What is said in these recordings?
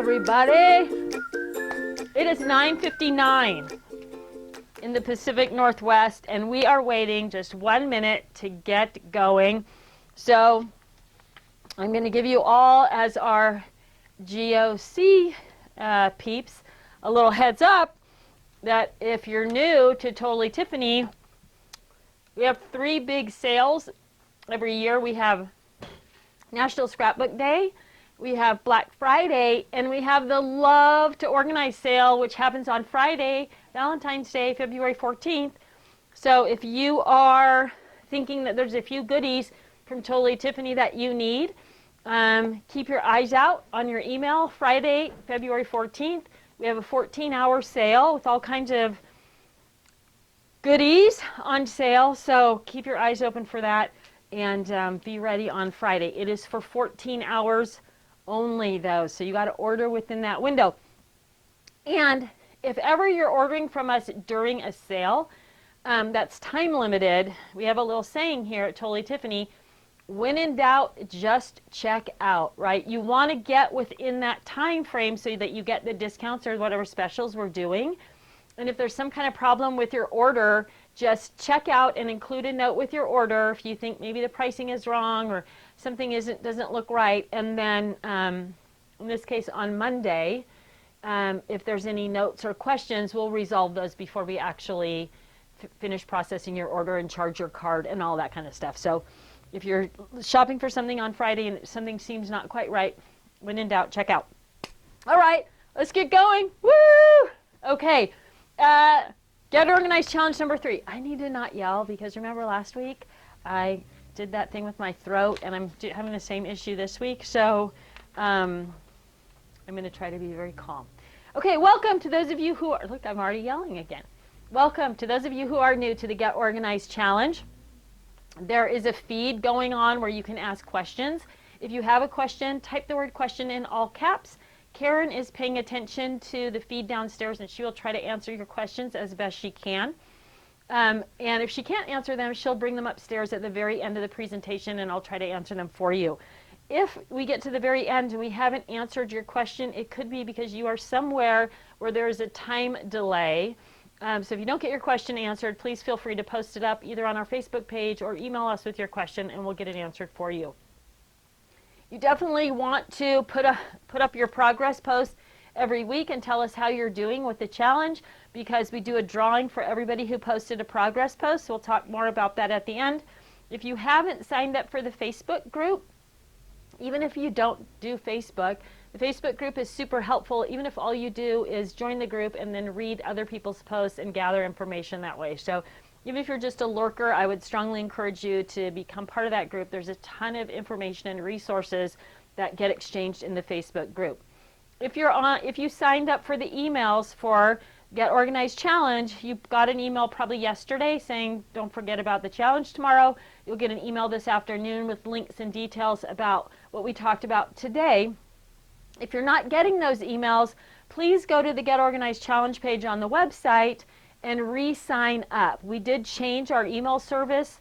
everybody. It is 9:59 in the Pacific Northwest, and we are waiting just 1 minute to get going. So I'm going to give you all, as our GOC peeps, a little heads up that if you're new to Totally-Tiffany, we have 3 big sales every year. We have National Scrapbook Day, we have Black Friday, and we have the Love to Organize sale, which happens on Friday, Valentine's Day, February 14th. So if you are thinking that there's a few goodies from Totally-Tiffany that you need, keep your eyes out on your email. Friday, February 14th, we have a 14-hour sale with all kinds of goodies on sale. So keep your eyes open for that, and be ready on Friday. It is for 14 hours only, though, so you got to order within that window. And if ever you're ordering from us during a sale that's time limited, we have a little saying here at Totally-Tiffany: when in doubt, just check out, right? You want to get within that time frame so that you get the discounts or whatever specials we're doing. And if there's some kind of problem with your order, just check out and include a note with your order if you think maybe the pricing is wrong or something doesn't look right. And then in this case on Monday, if there's any notes or questions, we'll resolve those before we actually finish processing your order and charge your card and all that kind of stuff. So if you're shopping for something on Friday and something seems not quite right, when in doubt, check out. All right, let's get going. Woo! Okay. Get Organized Challenge number 3. I need to not yell because remember last week I did that thing with my throat, and I'm having the same issue this week. So I'm going to try to be very calm. Okay, welcome to those of you who are, look, I'm already yelling again. Welcome to those of you who are new to the Get Organized Challenge. There is a feed going on where you can ask questions. If you have a question, type the word question in all caps. Karen is paying attention to the feed downstairs, and she will try to answer your questions as best she can. And if she can't answer them, she'll bring them upstairs at the very end of the presentation, and I'll try to answer them for you. If we get to the very end and we haven't answered your question, it could be because you are somewhere where there is a time delay. So if you don't get your question answered, please feel free to post it up either on our Facebook page or email us with your question, and we'll get it answered for you. You definitely want to put up your progress post every week and tell us how you're doing with the challenge, because we do a drawing for everybody who posted a progress post. So we'll talk more about that at the end. If you haven't signed up for the Facebook group, even if you don't do Facebook, the Facebook group is super helpful, even if all you do is join the group and then read other people's posts and gather information that way. So even if you're just a lurker, I would strongly encourage you to become part of that group. There's a ton of information and resources that get exchanged in the Facebook group. If you signed up for the emails for Get Organized Challenge, you got an email probably yesterday saying don't forget about the challenge tomorrow. You'll get an email this afternoon with links and details about what we talked about today. If you're not getting those emails, please go to the Get Organized Challenge page on the website and re-sign up. We did change our email service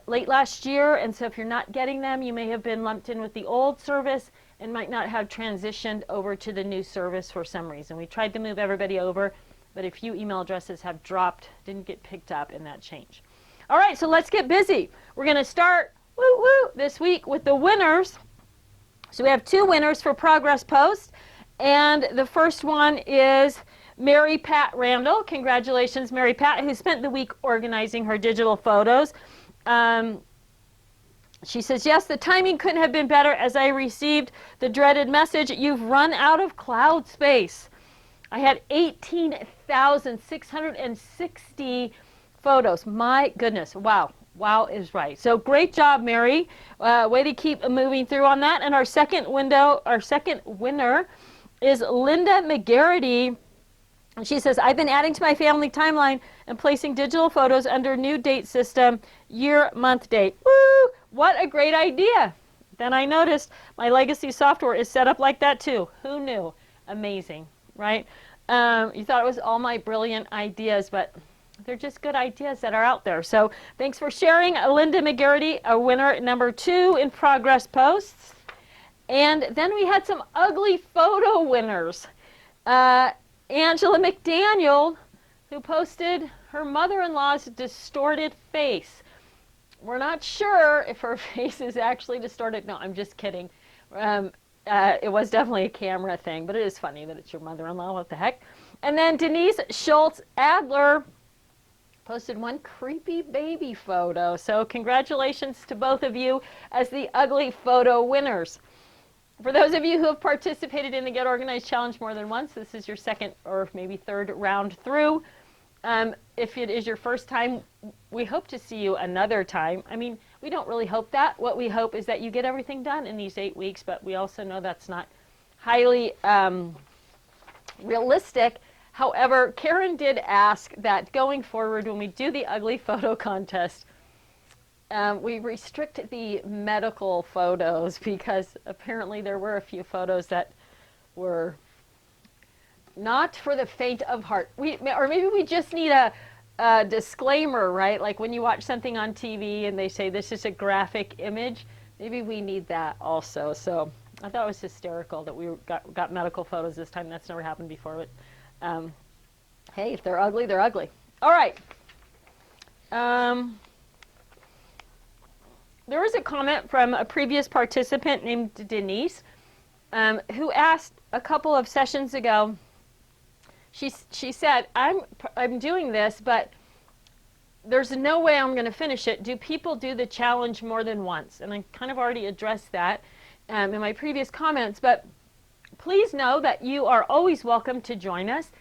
late last year, and so if you're not getting them, you may have been lumped in with the old service and might not have transitioned over to the new service for some reason. We tried to move everybody over, but a few email addresses have dropped, didn't get picked up in that change. All right, so let's get busy. We're going to start this week with the winners. So we have 2 winners for Progress Post, and the first one is Mary Pat Randall. Congratulations, Mary Pat, who spent the week organizing her digital photos. She says, yes, the timing couldn't have been better as I received the dreaded message, you've run out of cloud space. I had 18,660 photos. My goodness, wow. Wow is right. So great job, Mary. Way to keep moving through on that. And our second winner is Linda McGarity. And she says, I've been adding to my family timeline and placing digital photos under new date system, year, month, date. Woo! What a great idea. Then I noticed my legacy software is set up like that too. Who knew? Amazing, right? You thought it was all my brilliant ideas, but they're just good ideas that are out there. So thanks for sharing, Linda McGarity, a winner number 2 in Progress Posts. And then we had some ugly photo winners. Angela McDaniel, who posted her mother-in-law's distorted face. We're not sure if her face is actually distorted. No, I'm just kidding. It was definitely a camera thing, but it is funny that it's your mother-in-law. What the heck? And then Denise Schultz Adler posted one creepy baby photo. So congratulations to both of you as the ugly photo winners. For those of you who have participated in the Get Organized Challenge more than once, this is your second or maybe third round through. If it is your first time, we hope to see you another time. I mean, we don't really hope that. What we hope is that you get everything done in these 8 weeks, but we also know that's not highly realistic. However, Karen did ask that going forward, when we do the ugly photo contest, we restrict the medical photos, because apparently there were a few photos that were not for the faint of heart. Or maybe we just need a disclaimer, right? Like when you watch something on TV and they say this is a graphic image, maybe we need that also. So I thought it was hysterical that we got medical photos this time. That's never happened before. But hey, if they're ugly, they're ugly. All right. There was a comment from a previous participant named Denise, who asked a couple of sessions ago. She said, I'm doing this, but there's no way I'm going to finish it. Do people do the challenge more than once? And I kind of already addressed that in my previous comments, but please know that you are always welcome to join us.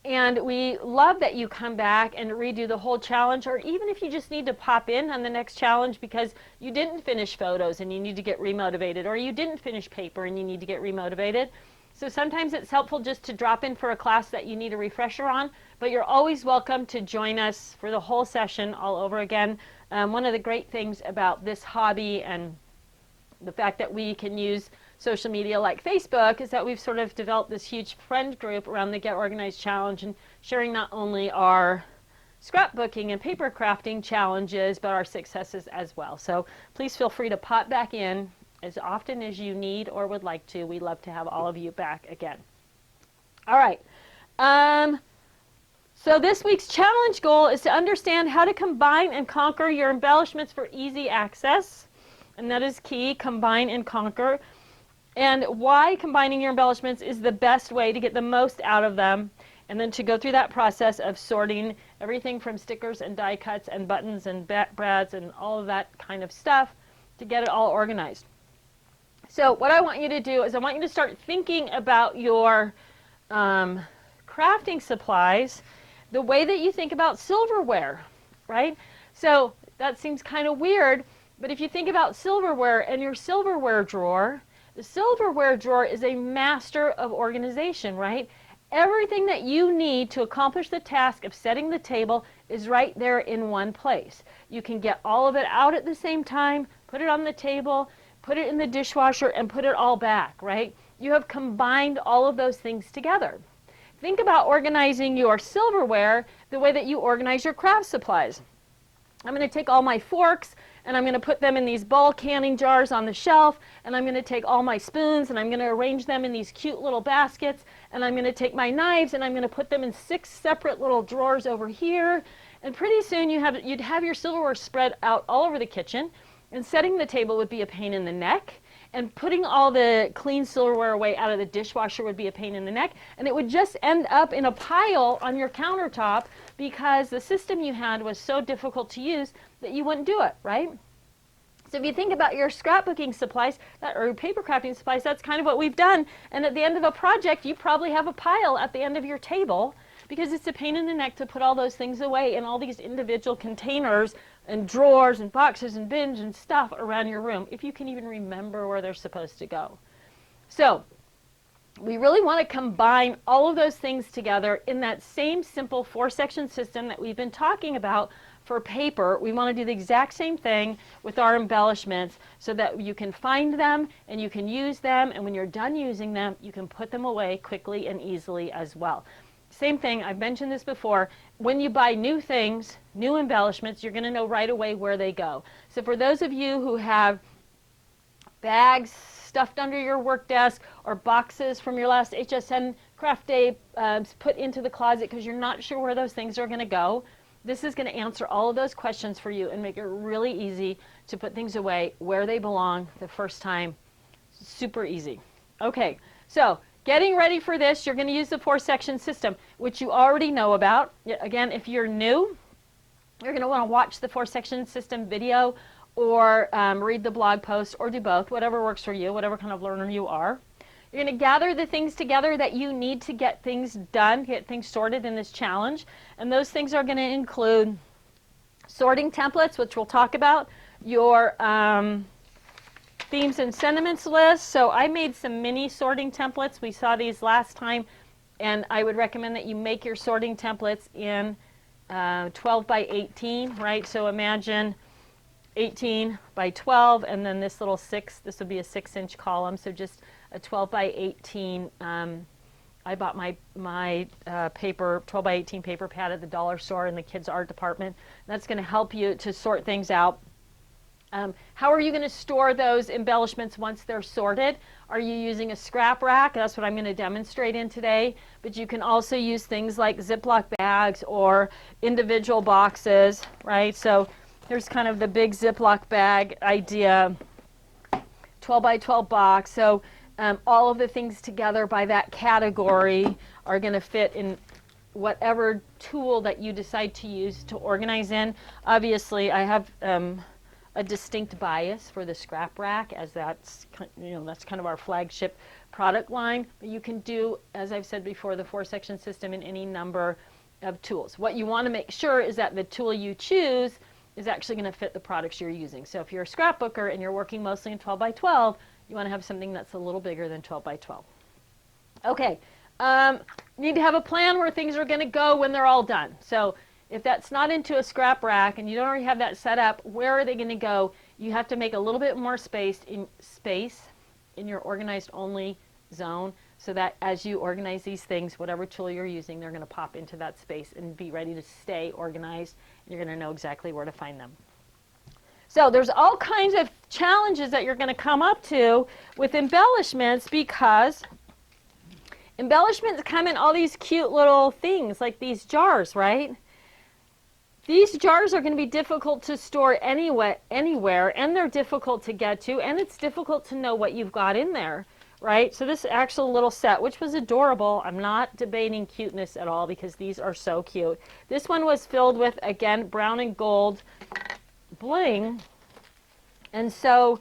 And we love that you come back and redo the whole challenge, or even if you just need to pop in on the next challenge because you didn't finish photos and you need to get remotivated, or you didn't finish paper and you need to get remotivated. So sometimes it's helpful just to drop in for a class that you need a refresher on, but you're always welcome to join us for the whole session all over again. One of the great things about this hobby and the fact that we can use social media like Facebook is that we've sort of developed this huge friend group around the Get Organized Challenge, and sharing not only our scrapbooking and paper crafting challenges, but our successes as well. So please feel free to pop back in as often as you need or would like to. We love to have all of you back again. All right. So this week's challenge goal is to understand how to combine and conquer your embellishments for easy access. And that is key, combine and conquer. And why combining your embellishments is the best way to get the most out of them. And then to go through that process of sorting everything from stickers and die cuts and buttons and brads and all of that kind of stuff to get it all organized. So what I want you to do is I want you to start thinking about your crafting supplies the way that you think about silverware, right? So that seems kind of weird, but if you think about silverware and your silverware drawer, the silverware drawer is a master of organization, right? Everything that you need to accomplish the task of setting the table is right there in one place. You can get all of it out at the same time, put it on the table, put it in the dishwasher, and put it all back, right? You have combined all of those things together. Think about organizing your silverware the way that you organize your craft supplies. I'm going to take all my forks and I'm going to put them in these ball canning jars on the shelf, and I'm going to take all my spoons and I'm going to arrange them in these cute little baskets, and I'm going to take my knives and I'm going to put them in 6 separate little drawers over here, and pretty soon you'd have your silverware spread out all over the kitchen, and setting the table would be a pain in the neck, and putting all the clean silverware away out of the dishwasher would be a pain in the neck, and it would just end up in a pile on your countertop because the system you had was so difficult to use that you wouldn't do it, right? So if you think about your scrapbooking supplies or paper crafting supplies, that's kind of what we've done. And at the end of a project, you probably have a pile at the end of your table because it's a pain in the neck to put all those things away in all these individual containers and drawers and boxes and bins and stuff around your room, if you can even remember where they're supposed to go. So we really want to combine all of those things together in that same simple 4-section system that we've been talking about for paper. We want to do the exact same thing with our embellishments so that you can find them and you can use them, and when you're done using them, you can put them away quickly and easily as well. Same thing, I've mentioned this before, when you buy new things, new embellishments, you're going to know right away where they go. So for those of you who have bags stuffed under your work desk, or boxes from your last HSN craft day put into the closet because you're not sure where those things are going to go. This is going to answer all of those questions for you and make it really easy to put things away where they belong the first time. Super easy. Okay, so getting ready for this, you're going to use the 4-section system, which you already know about. Again, if you're new, you're going to want to watch the 4-section system video or read the blog post, or do both, whatever works for you, whatever kind of learner you are. You're going to gather the things together that you need to get things done, get things sorted in this challenge. And those things are going to include sorting templates, which we'll talk about, your themes and sentiments list. So I made some mini sorting templates. We saw these last time, and I would recommend that you make your sorting templates in 12 by 18, right? So imagine 18 by 12, and then this little 6, this would be a 6-inch column, so just a 12 by 18. I bought my paper, 12 by 18 paper pad at the dollar store in the kids' art department. That's going to help you to sort things out. How are you going to store those embellishments once they're sorted? Are you using a scrap rack? That's what I'm going to demonstrate in today. But you can also use things like Ziploc bags or individual boxes, right? So here's kind of the big Ziploc bag idea, 12 by 12 box. So all of the things together by that category are going to fit in whatever tool that you decide to use to organize in. Obviously, I have a distinct bias for the scrap rack, as that's kind of our flagship product line. But you can do, as I've said before, the 4-section system in any number of tools. What you want to make sure is that the tool you choose is actually going to fit the products you're using. So if you're a scrapbooker and you're working mostly in 12 by 12, you want to have something that's a little bigger than 12 by 12. Okay, you need to have a plan where things are going to go when they're all done. So if that's not into a scrap rack and you don't already have that set up, where are they going to go? You have to make a little bit more space in your organized only zone, so that as you organize these things, whatever tool you're using, they're going to pop into that space and be ready to stay organized. You're going to know exactly where to find them. So there's all kinds of challenges that you're going to come up to with embellishments, because embellishments come in all these cute little things like these jars, right? These jars are going to be difficult to store anywhere, and they're difficult to get to, and it's difficult to know what you've got in there, right? So this actual little set, which was adorable, I'm not debating cuteness at all because these are so cute. This one was filled with, again, brown and gold bling, and so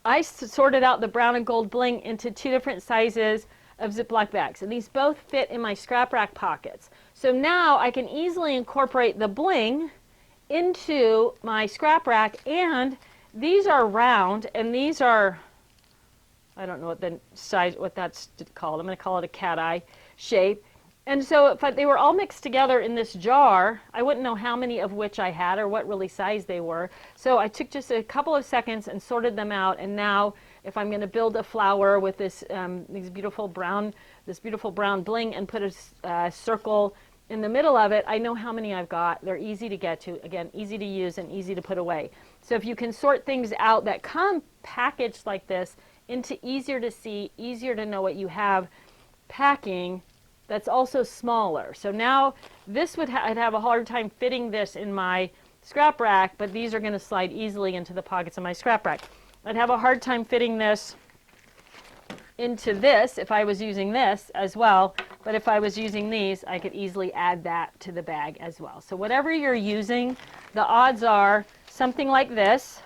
I sorted out the brown and gold bling into 2 different sizes of Ziploc bags, and these both fit in my scrap rack pockets. So now I can easily incorporate the bling into my scrap rack, and these are round, and these are, I don't know what the size, what that's called. I'm going to call it a cat eye shape. And so if they were all mixed together in this jar, I wouldn't know how many of which I had or what really size they were. So I took just a couple of seconds and sorted them out, and now if I'm going to build a flower with this this beautiful brown bling and put a circle in the middle of it, I know how many I've got. They're easy to get to, again, easy to use and easy to put away. So if you can sort things out that come packaged like this into easier to see, easier to know what you have packing, that's also smaller. So now this would I'd have a hard time fitting this in my scrap rack, but these are going to slide easily into the pockets of my scrap rack. I'd have a hard time fitting this into this if I was using this as well, but if I was using these, I could easily add that to the bag as well. So whatever you're using, the odds are something like this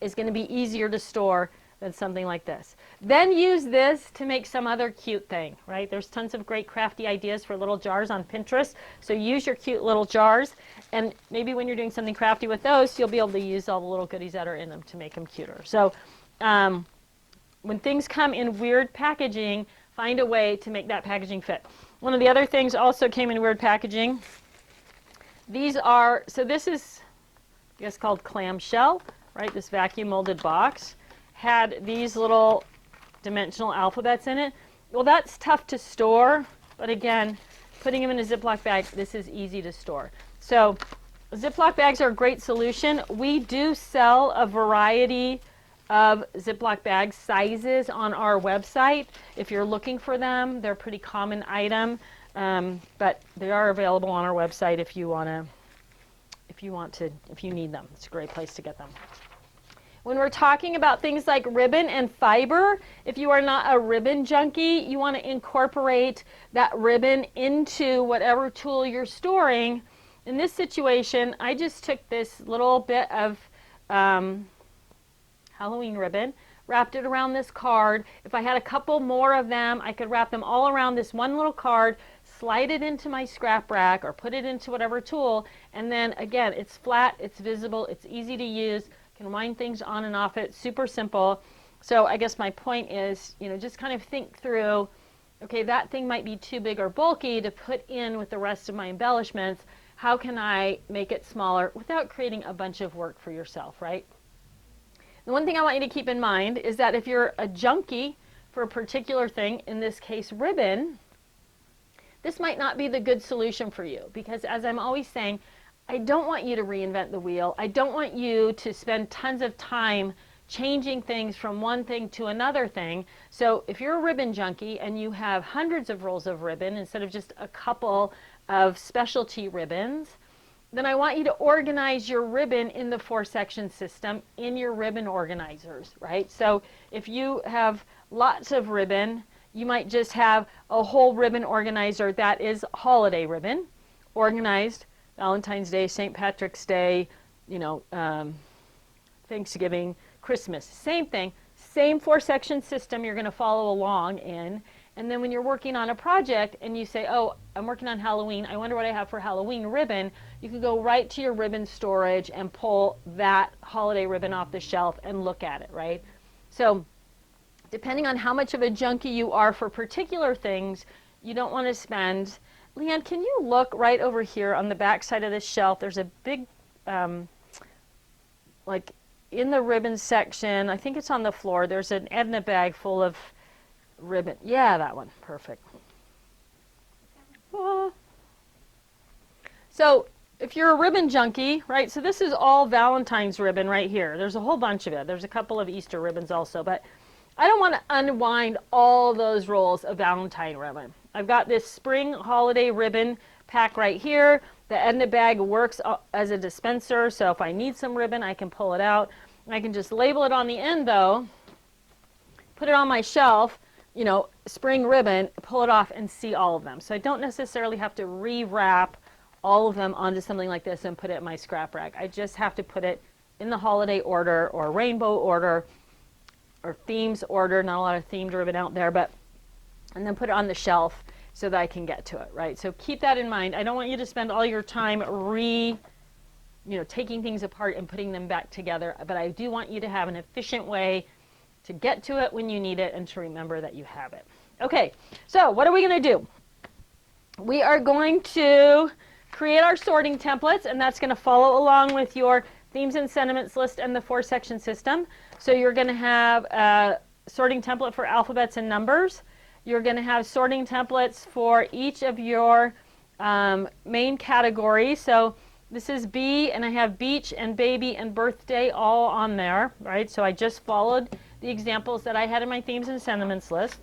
is going to be easier to store than something like this. Then use this to make some other cute thing, right? There's tons of great crafty ideas for little jars on Pinterest. So use your cute little jars, and maybe when you're doing something crafty with those, you'll be able to use all the little goodies that are in them to make them cuter. So when things come in weird packaging, find a way to make that packaging fit. One of the other things also came in weird packaging. These are, so this is, I guess, called clamshell, right? This vacuum molded box had these little dimensional alphabets in it. Well, that's tough to store, but again, putting them in a Ziploc bag, this is easy to store. So Ziploc bags are a great solution. We do sell a variety of Ziploc bag sizes on our website. If you're looking for them, they're a pretty common item, but they are available on our website if you need them. It's a great place to get them. When we're talking about things like ribbon and fiber, if you are not a ribbon junkie, you want to incorporate that ribbon into whatever tool you're storing. In this situation, I just took this little bit of Halloween ribbon, wrapped it around this card. If I had a couple more of them, I could wrap them all around this one little card, slide it into my scrap rack or put it into whatever tool, and then again, it's flat, it's visible, it's easy to use, can wind things on and off it, super simple. So I guess my point is, just kind of think through, okay, that thing might be too big or bulky to put in with the rest of my embellishments. How can I make it smaller without creating a bunch of work for yourself, right? The one thing I want you to keep in mind is that if you're a junkie for a particular thing, in this case ribbon, this might not be the good solution for you, because as I'm always saying, I don't want you to reinvent the wheel. I don't want you to spend tons of time changing things from one thing to another thing. So if you're a ribbon junkie and you have hundreds of rolls of ribbon instead of just a couple of specialty ribbons, then I want you to organize your ribbon in the 4-section system in your ribbon organizers, right? So if you have lots of ribbon, you might just have a whole ribbon organizer that is holiday ribbon, organized Valentine's Day, St. Patrick's Day, Thanksgiving, Christmas. Same thing, same 4-section system you're going to follow along in. And then when you're working on a project and you say, oh, I'm working on Halloween, I wonder what I have for Halloween ribbon, you can go right to your ribbon storage and pull that holiday ribbon off the shelf and look at it, right? So depending on how much of a junkie you are for particular things, you don't want to spend. Leanne, can you look right over here on the back side of this shelf? There's a big, like in the ribbon section, I think it's on the floor, there's an Edna bag full of ribbon. Yeah, that one. Perfect. So if you're a ribbon junkie, right, so this is all Valentine's ribbon right here. There's a whole bunch of it. There's a couple of Easter ribbons also, but I don't want to unwind all those rolls of Valentine ribbon. I've got this spring holiday ribbon pack right here. The Edna bag works as a dispenser, so if I need some ribbon, I can pull it out. I can just label it on the end though, put it on my shelf, spring ribbon, pull it off and see all of them. So I don't necessarily have to rewrap all of them onto something like this and put it in my scrap rack. I just have to put it in the holiday order or rainbow order or themes order. Not a lot of themed ribbon out there, and then put it on the shelf so that I can get to it, right? So keep that in mind. I don't want you to spend all your time taking things apart and putting them back together, but I do want you to have an efficient way to get to it when you need it and to remember that you have it. Okay, so what are we going to do? We are going to create our sorting templates, and that's going to follow along with your themes and sentiments list and the 4-section system. So you're going to have a sorting template for alphabets and numbers. You're going to have sorting templates for each of your main categories. So this is B, and I have beach and baby and birthday all on there, right? So I just followed the examples that I had in my themes and sentiments list.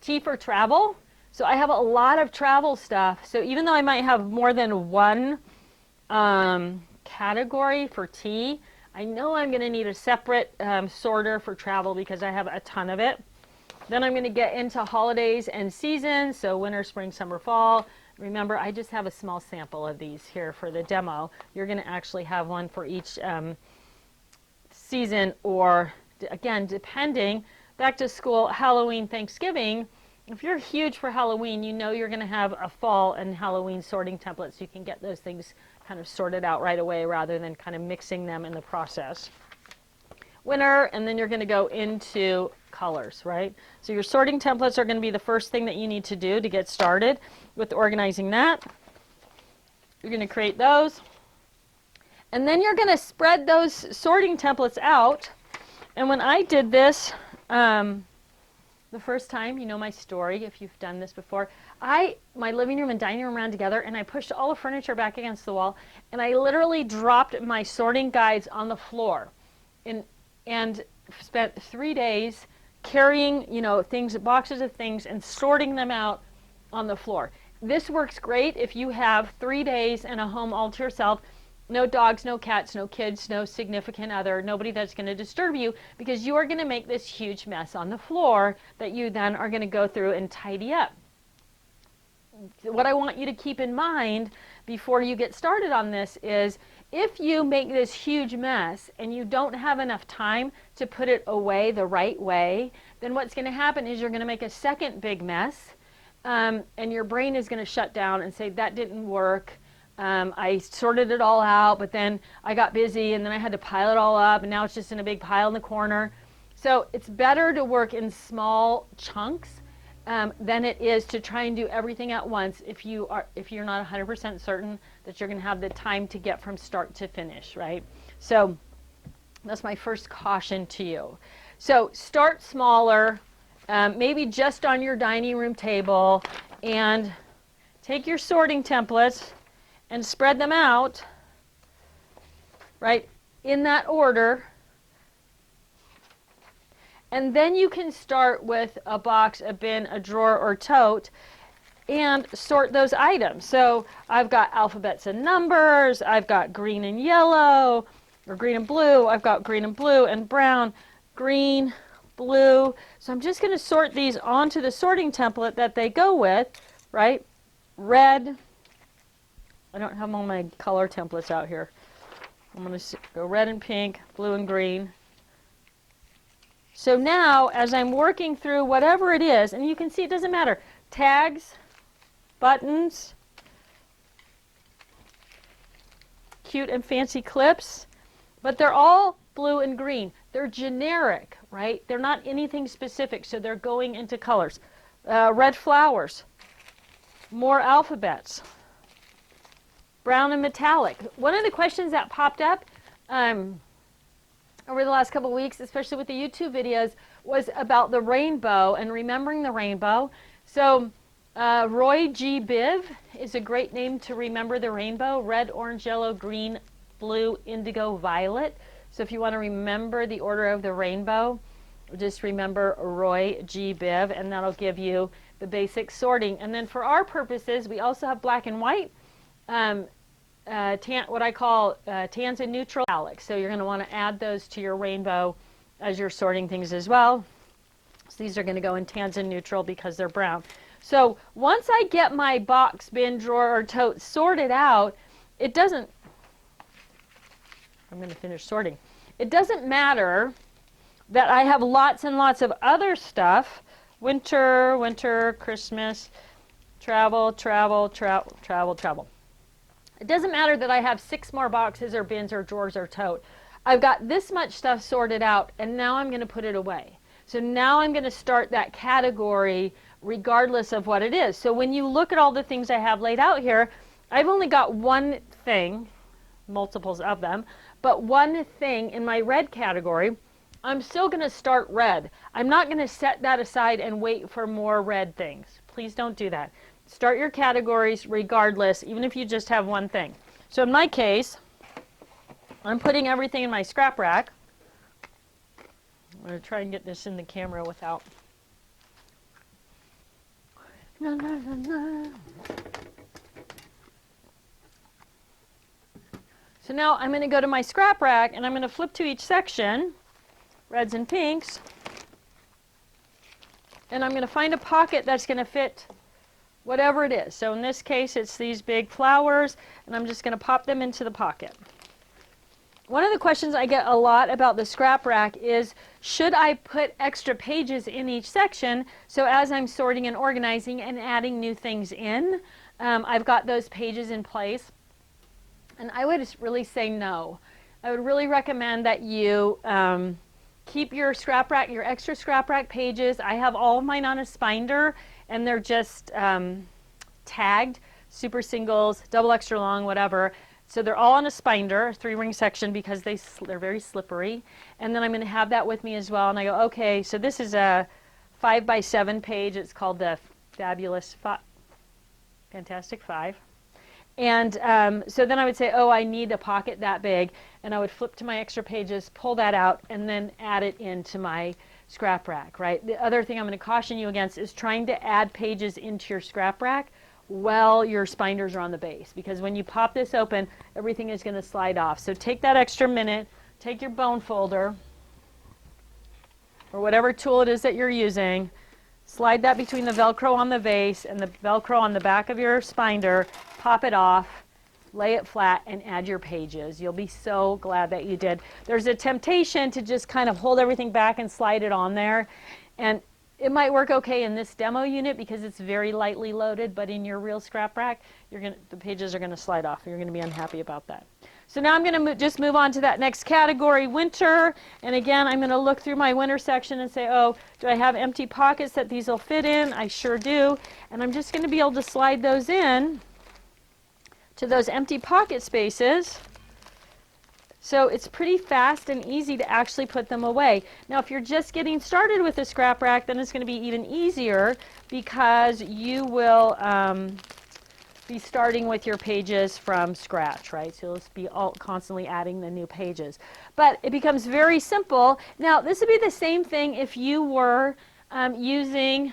T for travel. So I have a lot of travel stuff. So even though I might have more than one category for T, I know I'm going to need a separate sorter for travel because I have a ton of it. Then I'm going to get into holidays and seasons. So winter, spring, summer, fall. Remember, I just have a small sample of these here for the demo. You're going to actually have one for each season, or again, depending, back to school, Halloween, Thanksgiving. If you're huge for Halloween, you know you're going to have a fall and Halloween sorting template, so you can get those things kind of sorted out right away rather than kind of mixing them in the process. Winter, and then you're going to go into colors, right? So your sorting templates are going to be the first thing that you need to do to get started with organizing that. You're going to create those. And then you're going to spread those sorting templates out. And when I did this the first time, you know my story if you've done this before, my living room and dining room ran together, and I pushed all the furniture back against the wall, and I literally dropped my sorting guides on the floor. And and spent 3 days carrying, things, boxes of things, and sorting them out on the floor. This works great if you have 3 days in a home all to yourself. No dogs, no cats, no kids, no significant other, nobody that's going to disturb you, because you are going to make this huge mess on the floor that you then are going to go through and tidy up. What I want you to keep in mind before you get started on this is, if you make this huge mess and you don't have enough time to put it away the right way, then what's going to happen is you're going to make a second big mess, and your brain is going to shut down and say, that didn't work. I sorted it all out, but then I got busy and then I had to pile it all up, and now it's just in a big pile in the corner. So it's better to work in small chunks than it is to try and do everything at once if you're not 100% certain that you're going to have the time to get from start to finish, right? So that's my first caution to you. So start smaller, maybe just on your dining room table, and take your sorting templates and spread them out, right, in that order. And then you can start with a box, a bin, a drawer, or tote, and sort those items. So I've got alphabets and numbers, I've got green and yellow, or green and blue, I've got green and blue and brown, green, blue. So I'm just going to sort these onto the sorting template that they go with, right? Red. I don't have all my color templates out here. I'm going to go red and pink, blue and green. So now, as I'm working through whatever it is, and you can see it doesn't matter, tags, buttons, cute and fancy clips, but they're all blue and green. They're generic, right? They're not anything specific, so they're going into colors. Red flowers, more alphabets, brown and metallic. One of the questions that popped up over the last couple of weeks, especially with the YouTube videos, was about the rainbow and remembering the rainbow. So Roy G. Biv is a great name to remember the rainbow: red, orange, yellow, green, blue, indigo, violet. So if you want to remember the order of the rainbow, just remember Roy G. Biv, and that'll give you the basic sorting. And then for our purposes, we also have black and white, what I call tans and neutral metallic. So you're going to want to add those to your rainbow as you're sorting things as well. So these are going to go in tans and neutral because they're brown. So once I get my box, bin, drawer, or tote sorted out, it doesn't, I'm going to finish sorting. It doesn't matter that I have lots and lots of other stuff: winter, winter, Christmas, travel, travel, travel, travel, travel. It doesn't matter that I have 6 more boxes or bins or drawers or tote. I've got this much stuff sorted out, and now I'm going to put it away. So now I'm going to start that category regardless of what it is. So when you look at all the things I have laid out here, I've only got one thing, multiples of them, but one thing in my red category. I'm still going to start red. I'm not going to set that aside and wait for more red things. Please don't do that. Start your categories regardless, even if you just have one thing. So in my case, I'm putting everything in my scrap rack. I'm going to try and get this in the camera without. So now I'm going to go to my scrap rack, and I'm going to flip to each section, reds and pinks, and I'm going to find a pocket that's going to fit whatever it is. So in this case, it's these big flowers, and I'm just going to pop them into the pocket. One of the questions I get a lot about the scrap rack is, should I put extra pages in each section so as I'm sorting and organizing and adding new things in, I've got those pages in place? And I would really say no. I would really recommend that you keep your scrap rack, your extra scrap rack pages. I have all of mine on a spinder, and they're just tagged, super singles, double extra long, whatever. So they're all on a spinder, 3-ring section, because they're very slippery. And then I'm going to have that with me as well. And I go, okay, so this is a 5x7 page. It's called the Fantastic 5. And so then I would say, oh, I need a pocket that big. And I would flip to my extra pages, pull that out, and then add it into my scrap rack, right? The other thing I'm going to caution you against is trying to add pages into your scrap rack while your spinders are on the base. Because when you pop this open, everything is going to slide off. So take that extra minute, take your bone folder, or whatever tool it is that you're using, slide that between the Velcro on the vase and the Velcro on the back of your spinder, pop it off, lay it flat, and add your pages. You'll be so glad that you did. There's a temptation to just kind of hold everything back and slide it on there. And it might work okay in this demo unit because it's very lightly loaded, but in your real scrap rack, the pages are going to slide off. You're going to be unhappy about that. So now I'm going to just move on to that next category, winter. And again, I'm going to look through my winter section and say, oh, do I have empty pockets that these will fit in? I sure do. And I'm just going to be able to slide those in to those empty pocket spaces. So it's pretty fast and easy to actually put them away. Now, if you're just getting started with a scrap rack, then it's going to be even easier because you will be starting with your pages from scratch, right? So you'll just be constantly adding the new pages. But it becomes very simple. Now, this would be the same thing if you were using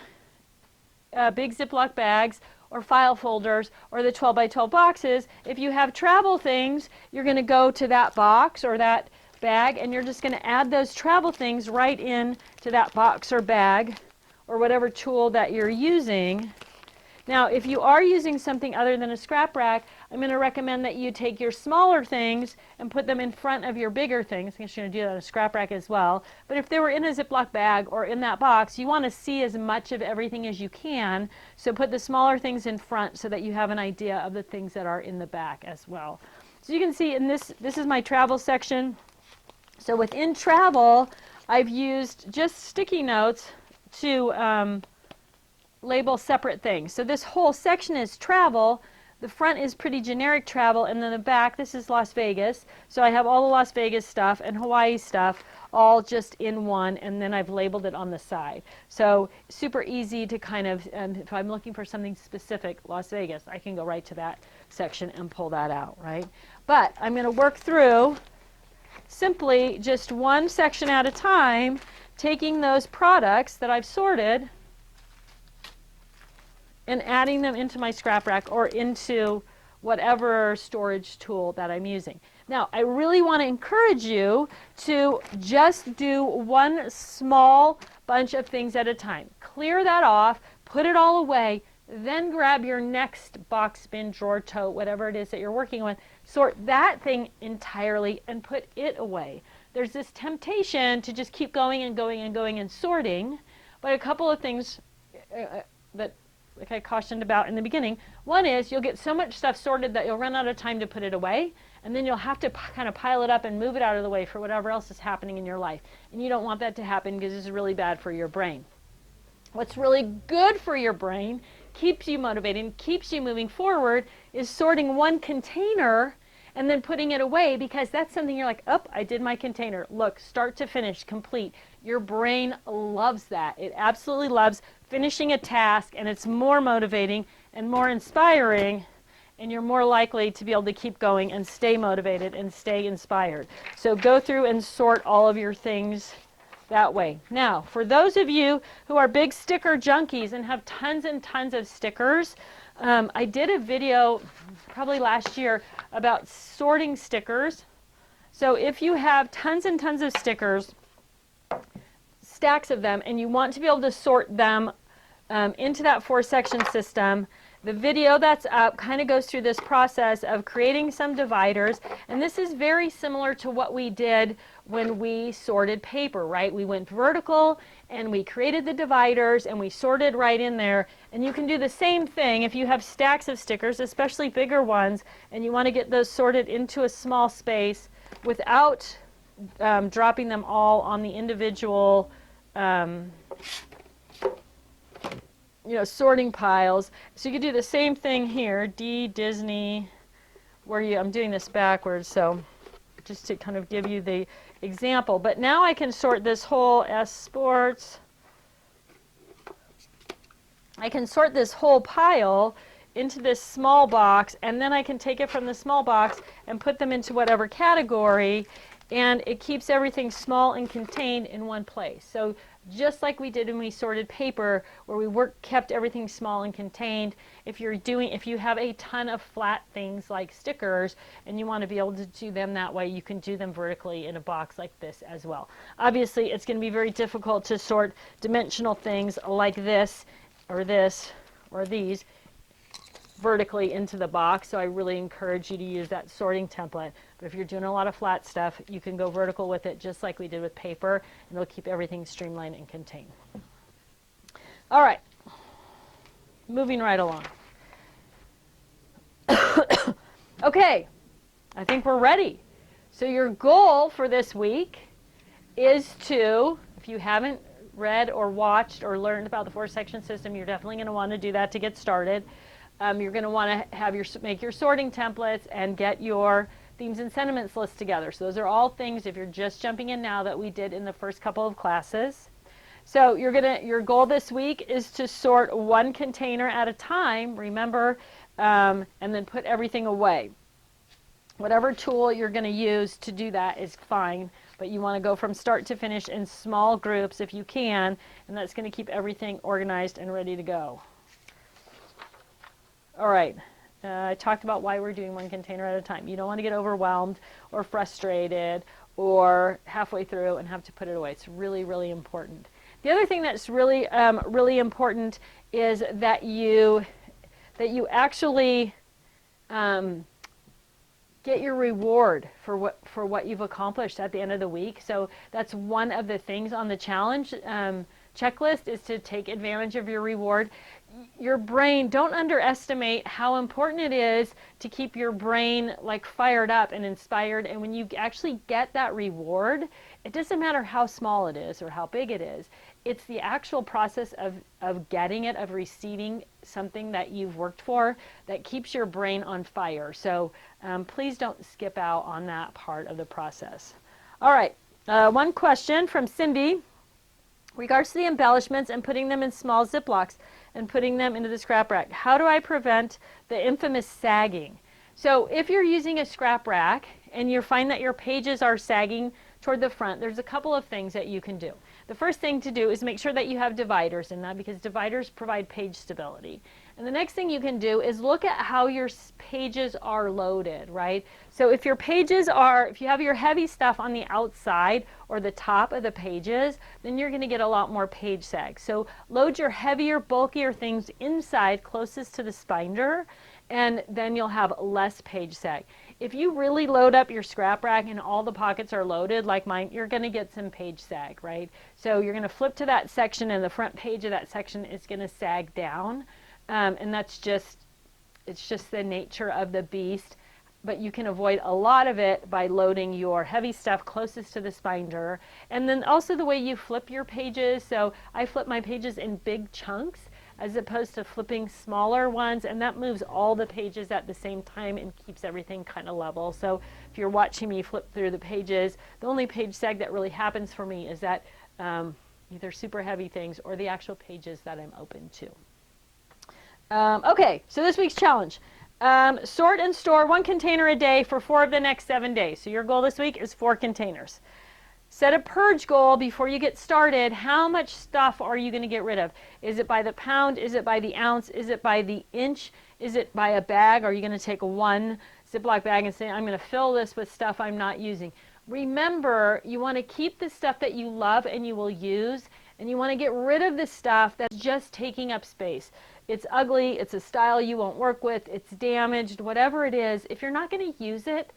big Ziploc bags or file folders or the 12 by 12 boxes. If you have travel things, you're going to go to that box or that bag and you're just going to add those travel things right in to that box or bag or whatever tool that you're using. Now, if you are using something other than a scrap rack, I'm going to recommend that you take your smaller things and put them in front of your bigger things. I guess you're going to do that on a scrap rack as well. But if they were in a Ziploc bag or in that box, you want to see as much of everything as you can. So put the smaller things in front so that you have an idea of the things that are in the back as well. So you can see in this is my travel section. So within travel, I've used just sticky notes to label separate things. So this whole section is travel. The front is pretty generic travel, and then the back, this is Las Vegas. So I have all the Las Vegas stuff and Hawaii stuff all just in one, and then I've labeled it on the side. So super easy to kind of, if I'm looking for something specific, Las Vegas, I can go right to that section and pull that out, right? But I'm going to work through simply just one section at a time, taking those products that I've sorted and adding them into my scrap rack or into whatever storage tool that I'm using. Now, I really want to encourage you to just do one small bunch of things at a time. Clear that off, put it all away, then grab your next box, bin, drawer, tote, whatever it is that you're working with, sort that thing entirely and put it away. There's this temptation to just keep going and going and going and sorting, but a couple of things that like I cautioned about in the beginning. One is you'll get so much stuff sorted that you'll run out of time to put it away, and then you'll have to kind of pile it up and move it out of the way for whatever else is happening in your life. And you don't want that to happen because it's really bad for your brain. What's really good for your brain, keeps you motivated, keeps you moving forward, is sorting one container and then putting it away, because that's something you're like, oh, I did my container. Look, start to finish, complete. Your brain loves that. It absolutely loves finishing a task, and it's more motivating and more inspiring, and you're more likely to be able to keep going and stay motivated and stay inspired. So go through and sort all of your things that way. Now, for those of you who are big sticker junkies and have tons and tons of stickers, I did a video probably last year about sorting stickers. So if you have tons and tons of stickers, stacks of them, and you want to be able to sort them into that 4-section system, the video that's up kind of goes through this process of creating some dividers, and this is very similar to what we did when we sorted paper, right? We went vertical and we created the dividers and we sorted right in there, and you can do the same thing if you have stacks of stickers, especially bigger ones, and you want to get those sorted into a small space without dropping them all on the individual sorting piles. So you could do the same thing here, Disney, where I'm doing this backwards, so just to kind of give you the example. But now I can sort this whole S Sports. I can sort this whole pile into this small box, and then I can take it from the small box and put them into whatever category, and it keeps everything small and contained in one place. So just like we did when we sorted paper, where we kept everything small and contained, if you have a ton of flat things like stickers and you want to be able to do them that way, you can do them vertically in a box like this as well. Obviously, it's going to be very difficult to sort dimensional things like this or these vertically into the box, so I really encourage you to use that sorting template. But if you're doing a lot of flat stuff, you can go vertical with it just like we did with paper, and it'll keep everything streamlined and contained. All right, moving right along. Okay, I think we're ready. So your goal for this week is to, if you haven't read or watched or learned about the 4-section system, you're definitely going to want to do that to get started. You're going to want to have make your sorting templates and get your themes and sentiments list together. So those are all things, if you're just jumping in now, that we did in the first couple of classes. So your goal this week is to sort one container at a time, remember, and then put everything away. Whatever tool you're going to use to do that is fine, but you want to go from start to finish in small groups if you can, and that's going to keep everything organized and ready to go. All right, I talked about why we're doing one container at a time. You don't want to get overwhelmed or frustrated or halfway through and have to put it away. It's really, really important. The other thing that's really, really important is that you actually get your reward for what you've accomplished at the end of the week. So that's one of the things on the challenge checklist, is to take advantage of your reward. Your brain, don't underestimate how important it is to keep your brain like fired up and inspired. And when you actually get that reward, it doesn't matter how small it is or how big it is. It's the actual process of getting it, of receiving something that you've worked for, that keeps your brain on fire. So please don't skip out on that part of the process. All right, one question from Cindy. Regards to the embellishments and putting them in small Ziplocs and putting them into the scrap rack, how do I prevent the infamous sagging? So if you're using a scrap rack and you find that your pages are sagging toward the front, there's a couple of things that you can do. The first thing to do is make sure that you have dividers in that, because dividers provide page stability. And the next thing you can do is look at how your pages are loaded, right? So if you have your heavy stuff on the outside or the top of the pages, then you're going to get a lot more page sag. So load your heavier, bulkier things inside, closest to the spinder, and then you'll have less page sag. If you really load up your scrap rack and all the pockets are loaded like mine, you're going to get some page sag, right? So you're going to flip to that section, and the front page of that section is going to sag down. And it's just the nature of the beast. But you can avoid a lot of it by loading your heavy stuff closest to the spinder. And then also the way you flip your pages. So I flip my pages in big chunks as opposed to flipping smaller ones, and that moves all the pages at the same time and keeps everything kind of level. So if you're watching me flip through the pages, the only page sag that really happens for me is that either super heavy things or the actual pages that I'm open to. Okay, so this week's challenge. Sort and store one container a day for 4 of the next 7 days. So your goal this week is 4 containers. Set a purge goal before you get started. How much stuff are you going to get rid of? Is it by the pound? Is it by the ounce? Is it by the inch? Is it by a bag? Are you going to take one Ziploc bag and say, I'm going to fill this with stuff I'm not using? Remember, you want to keep the stuff that you love and you will use, and you want to get rid of the stuff that's just taking up space. It's ugly, it's a style you won't work with, it's damaged, whatever it is. If you're not going to use it,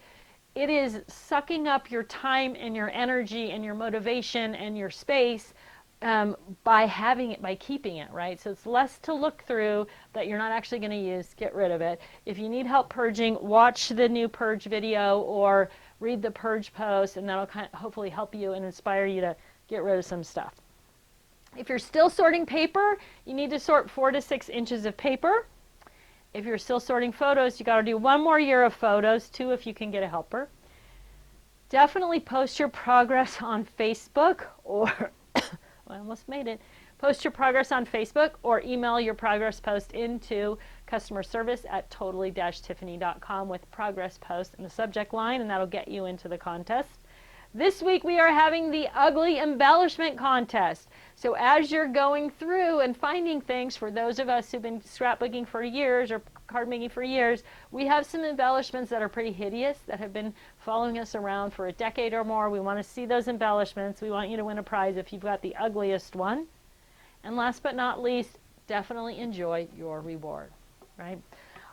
it is sucking up your time and your energy and your motivation and your space by keeping it, right? So it's less to look through that you're not actually going to use. Get rid of it. If you need help purging, watch the new purge video or read the purge post, and that'll hopefully help you and inspire you to get rid of some stuff. If you're still sorting paper, you need to sort 4 to 6 inches of paper. If you're still sorting photos, you got to do 1 more year of photos, 2 if you can get a helper. Definitely post your progress on Facebook, or I almost made it, Post your progress on Facebook or email your progress post into customer service at totally-tiffany.com with progress post in the subject line, and that'll get you into the contest. This week we are having the ugly embellishment contest. So as you're going through and finding things, for those of us who've been scrapbooking for years or card making for years, we have some embellishments that are pretty hideous that have been following us around for a decade or more. We want to see those embellishments. We want you to win a prize if you've got the ugliest one. And last but not least, definitely enjoy your reward, right?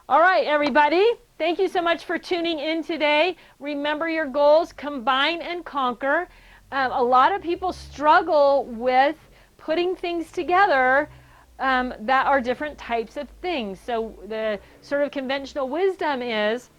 All right, everybody. Thank you so much for tuning in today. Remember your goals, combine and conquer. A lot of people struggle with putting things together that are different types of things. So the sort of conventional wisdom is,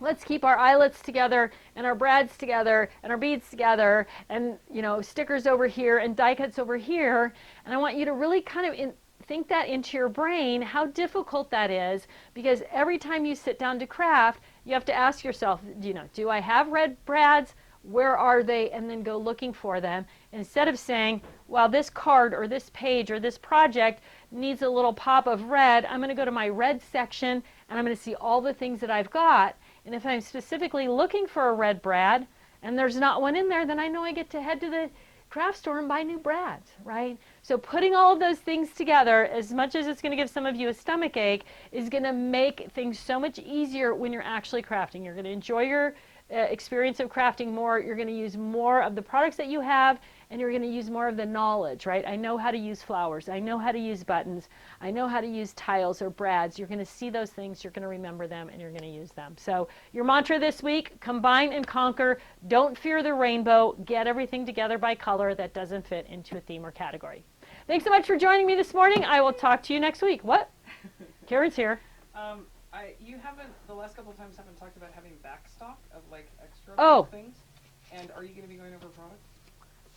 let's keep our eyelets together and our brads together and our beads together and, you know, stickers over here and die cuts over here. And I want you to really kind of think that into your brain, how difficult that is, because every time you sit down to craft, you have to ask yourself, you know, do I have red brads? Where are they? And then go looking for them. Instead of saying, well, this card or this page or this project needs a little pop of red, I'm going to go to my red section and I'm going to see all the things that I've got. And if I'm specifically looking for a red brad and there's not one in there, then I know I get to head to the craft store and buy new brads, right? So putting all of those things together, as much as it's going to give some of you a stomach ache, is going to make things so much easier when you're actually crafting. You're going to enjoy your experience of crafting more. You're going to use more of the products that you have, and you're going to use more of the knowledge, right? I know how to use flowers. I know how to use buttons. I know how to use tiles or brads. You're going to see those things. You're going to remember them, and you're going to use them. So your mantra this week, combine and conquer. Don't fear the rainbow. Get everything together by color that doesn't fit into a theme or category. Thanks so much for joining me this morning. I will talk to you next week. What? Karen's here. You haven't, the last couple of times, haven't talked about having backstock of like extra things. And are you going to be going over product?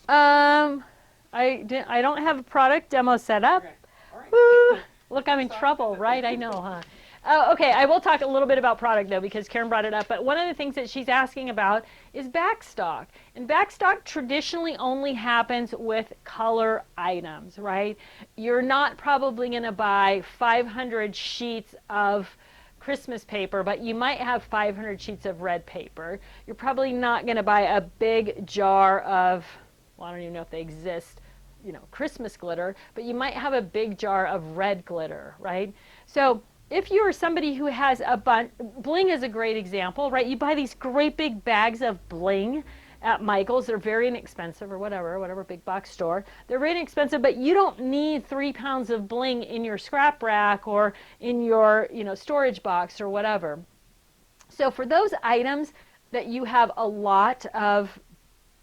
I don't have a product demo set up. Okay. All right. Woo. Look, I'm in trouble, right? I know, huh? Oh, okay, I will talk a little bit about product though, because Karen brought it up. But one of the things that she's asking about is backstock. And backstock traditionally only happens with color items, right? You're not probably going to buy 500 sheets of Christmas paper, but you might have 500 sheets of red paper. You're probably not going to buy a big jar of, well, I don't even know if they exist, you know, Christmas glitter, but you might have a big jar of red glitter, right? So if you are somebody who has a bunch, bling is a great example, right? You buy these great big bags of bling at Michael's. They're very inexpensive, or whatever big box store. They're very inexpensive, but you don't need 3 pounds of bling in your scrap rack or in your, you know, storage box or whatever. So for those items that you have a lot of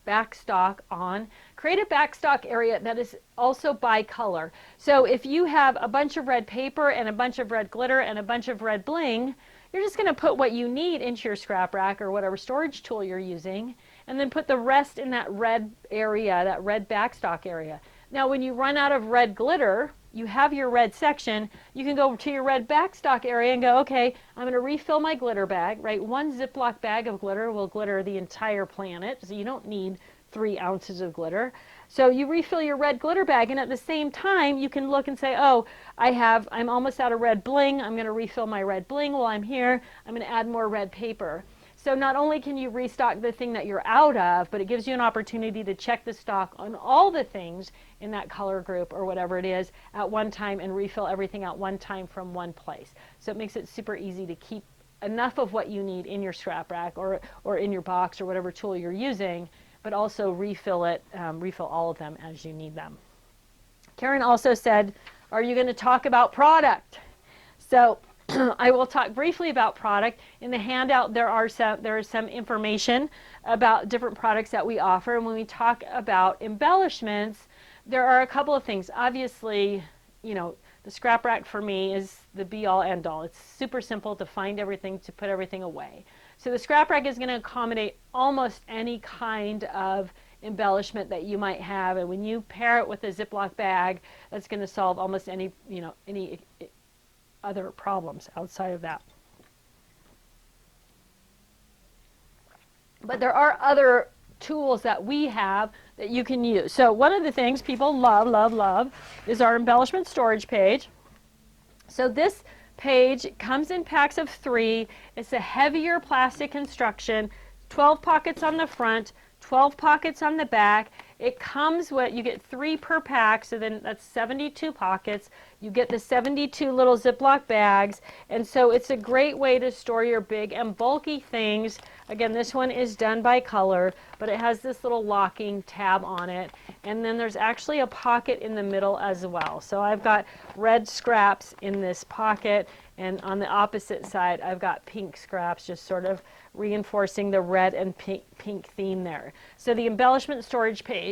backstock on, create a backstock area that is also by color. So if you have a bunch of red paper and a bunch of red glitter and a bunch of red bling, you're just going to put what you need into your scrap rack or whatever storage tool you're using, and then put the rest in that red area, that red backstock area. Now when you run out of red glitter, you have your red section, you can go to your red backstock area and go, okay, I'm going to refill my glitter bag, right? 1 Ziploc bag of glitter will glitter the entire planet, so you don't need 3 ounces of glitter. So you refill your red glitter bag, and at the same time you can look and say, oh, I'm almost out of red bling, I'm going to refill my red bling while I'm here, I'm going to add more red paper. So not only can you restock the thing that you're out of, but it gives you an opportunity to check the stock on all the things in that color group or whatever it is at one time and refill everything at one time from one place. So it makes it super easy to keep enough of what you need in your scrap rack or in your box or whatever tool you're using, but also refill all of them as you need them. Karen also said, are you going to talk about product? So I will talk briefly about product. In the handout, there is some information about different products that we offer. And when we talk about embellishments, there are a couple of things. Obviously, you know, the scrap rack for me is the be-all, end-all. It's super simple to find everything, to put everything away. So the scrap rack is going to accommodate almost any kind of embellishment that you might have. And when you pair it with a Ziploc bag, that's going to solve almost any, you know, any other problems outside of that. But there are other tools that we have that you can use. So one of the things people love is our embellishment storage page. So this page comes in packs of 3. It's a heavier plastic construction, 12 pockets on the front, 12 pockets on the back. It comes with, you get 3 per pack, so then that's 72 pockets. You get the 72 little Ziploc bags, and so it's a great way to store your big and bulky things. Again, this one is done by color, but it has this little locking tab on it, and then there's actually a pocket in the middle as well. So I've got red scraps in this pocket, and on the opposite side I've got pink scraps, just sort of reinforcing the red and pink theme there. So the embellishment storage page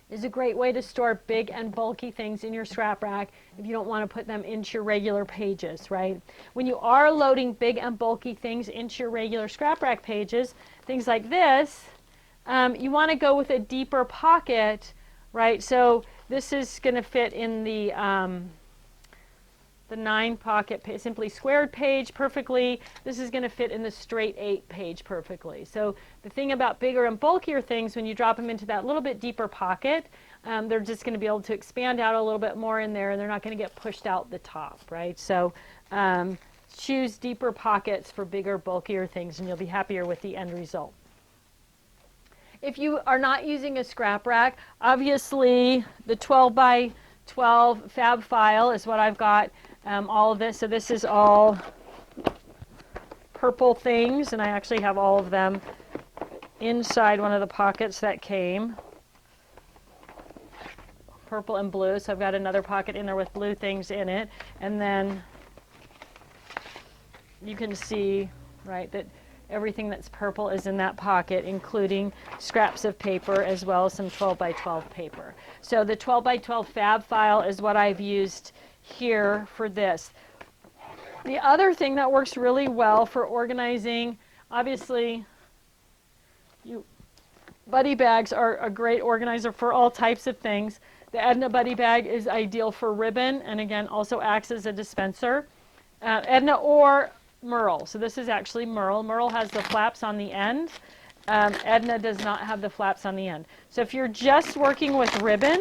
is a great way to store big and bulky things in your scrap rack if you don't want to put them into your regular pages, right? When you are loading big and bulky things into your regular scrap rack pages, things like this, you want to go with a deeper pocket, right? So this is going to fit in the 9 pocket simply squared page perfectly. This is going to fit in the straight 8 page perfectly. So the thing about bigger and bulkier things, when you drop them into that little bit deeper pocket, they're just going to be able to expand out a little bit more in there, and they're not going to get pushed out the top, right? So choose deeper pockets for bigger, bulkier things, and you'll be happier with the end result. If you are not using a scrap rack, obviously the 12 by 12 fab file is what I've got. All of this, so this is all purple things, and I actually have all of them inside one of the pockets that came. Purple and blue, so I've got another pocket in there with blue things in it, and then you can see, right, that everything that's purple is in that pocket, including scraps of paper as well as some 12 by 12 paper. So the 12 by 12 fab file is what I've used here for this. The other thing that works really well for organizing, obviously, buddy bags are a great organizer for all types of things. The Edna buddy bag is ideal for ribbon, and again also acts as a dispenser. Edna or Merle. So this is actually Merle. Merle has the flaps on the end. Edna does not have the flaps on the end. So if you're just working with ribbon,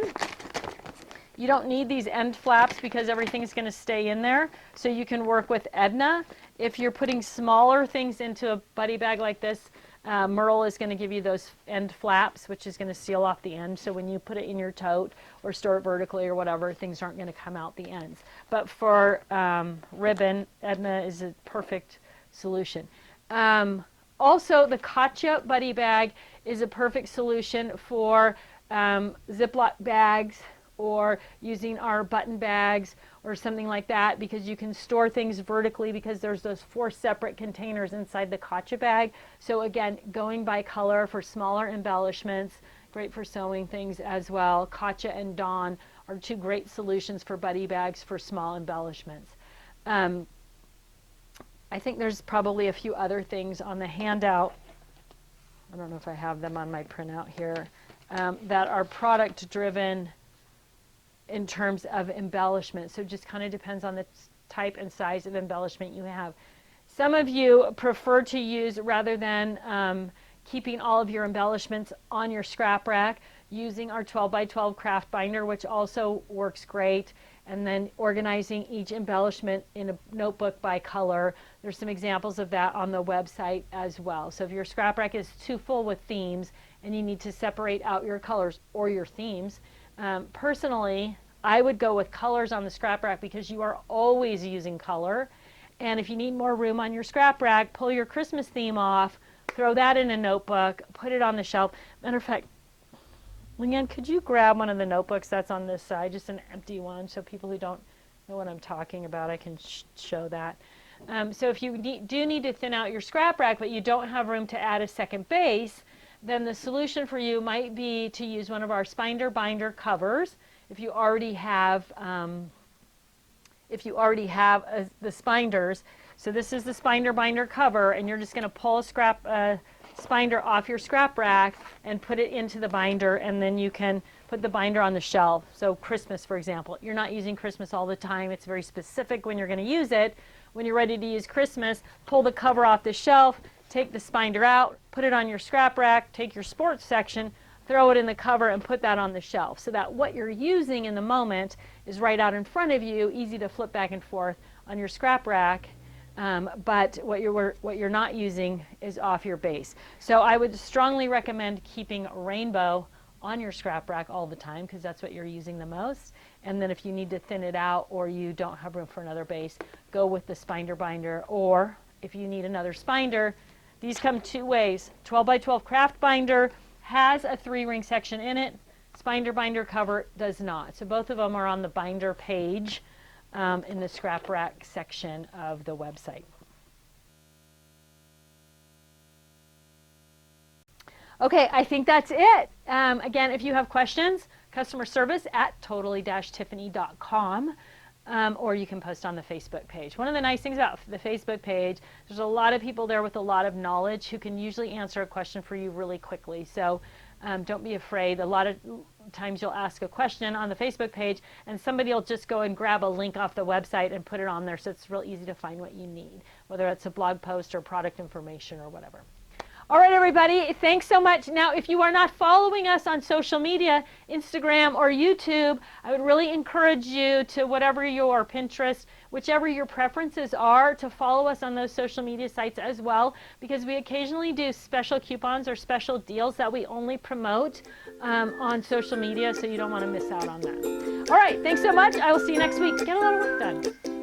you don't need these end flaps because everything is going to stay in there. So you can work with Edna. If you're putting smaller things into a buddy bag like this, Merle is going to give you those end flaps, which is going to seal off the end. So when you put it in your tote or store it vertically or whatever, things aren't going to come out the ends. But for ribbon, Edna is a perfect solution. Also, the Katja buddy bag is a perfect solution for Ziploc bags, or using our button bags or something like that, because you can store things vertically because there's those 4 separate containers inside the Katja bag. So again, going by color for smaller embellishments, great for sewing things as well. Katja and Dawn are 2 great solutions for buddy bags for small embellishments. I think there's probably a few other things on the handout. I don't know if I have them on my printout here, that are product driven in terms of embellishment. So it just kind of depends on the type and size of embellishment you have. Some of you prefer to use, rather than keeping all of your embellishments on your scrap rack, using our 12 by 12 craft binder, which also works great, and then organizing each embellishment in a notebook by color. There's some examples of that on the website as well. So if your scrap rack is too full with themes and you need to separate out your colors or your themes, personally, I would go with colors on the scrap rack because you are always using color. And if you need more room on your scrap rack, pull your Christmas theme off, throw that in a notebook, put it on the shelf. Matter of fact, Leanne, could you grab one of the notebooks that's on this side, just an empty one, so people who don't know what I'm talking about, I can show that. So if you do need to thin out your scrap rack, but you don't have room to add a second base, then the solution for you might be to use one of our Spinder binder covers. If you already have, the Spinders. So this is the Spinder binder cover, and you're just going to pull a Spinder off your scrap rack and put it into the binder, and then you can put the binder on the shelf. So Christmas, for example, you're not using Christmas all the time. It's very specific when you're going to use it. When you're ready to use Christmas, pull the cover off the shelf, take the Spinder out, put it on your scrap rack, take your sports section, throw it in the cover and put that on the shelf so that what you're using in the moment is right out in front of you, easy to flip back and forth on your scrap rack. But what you're not using is off your base. So I would strongly recommend keeping rainbow on your scrap rack all the time because that's what you're using the most. And then if you need to thin it out or you don't have room for another base, go with the Spinder binder. Or if you need another Spinder, these come two ways. 12 by 12 craft binder has a 3-ring section in it. Spinder binder cover does not. So both of them are on the binder page in the scrap rack section of the website. Okay, I think that's it. Again, if you have questions, customer service at totally-tiffany.com, or you can post on the Facebook page. One of the nice things about the Facebook page, there's a lot of people there with a lot of knowledge who can usually answer a question for you really quickly. So don't be afraid. A lot of times you'll ask a question on the Facebook page and somebody will just go and grab a link off the website and put it on there, so it's real easy to find what you need, whether it's a blog post or product information or whatever. All right, everybody, thanks so much. Now, if you are not following us on social media, Instagram or YouTube, I would really encourage you to, whatever your Pinterest, whichever your preferences are, to follow us on those social media sites as well, because we occasionally do special coupons or special deals that we only promote on social media, so you don't want to miss out on that. All right, thanks so much. I will see you next week. Get a lot of work done.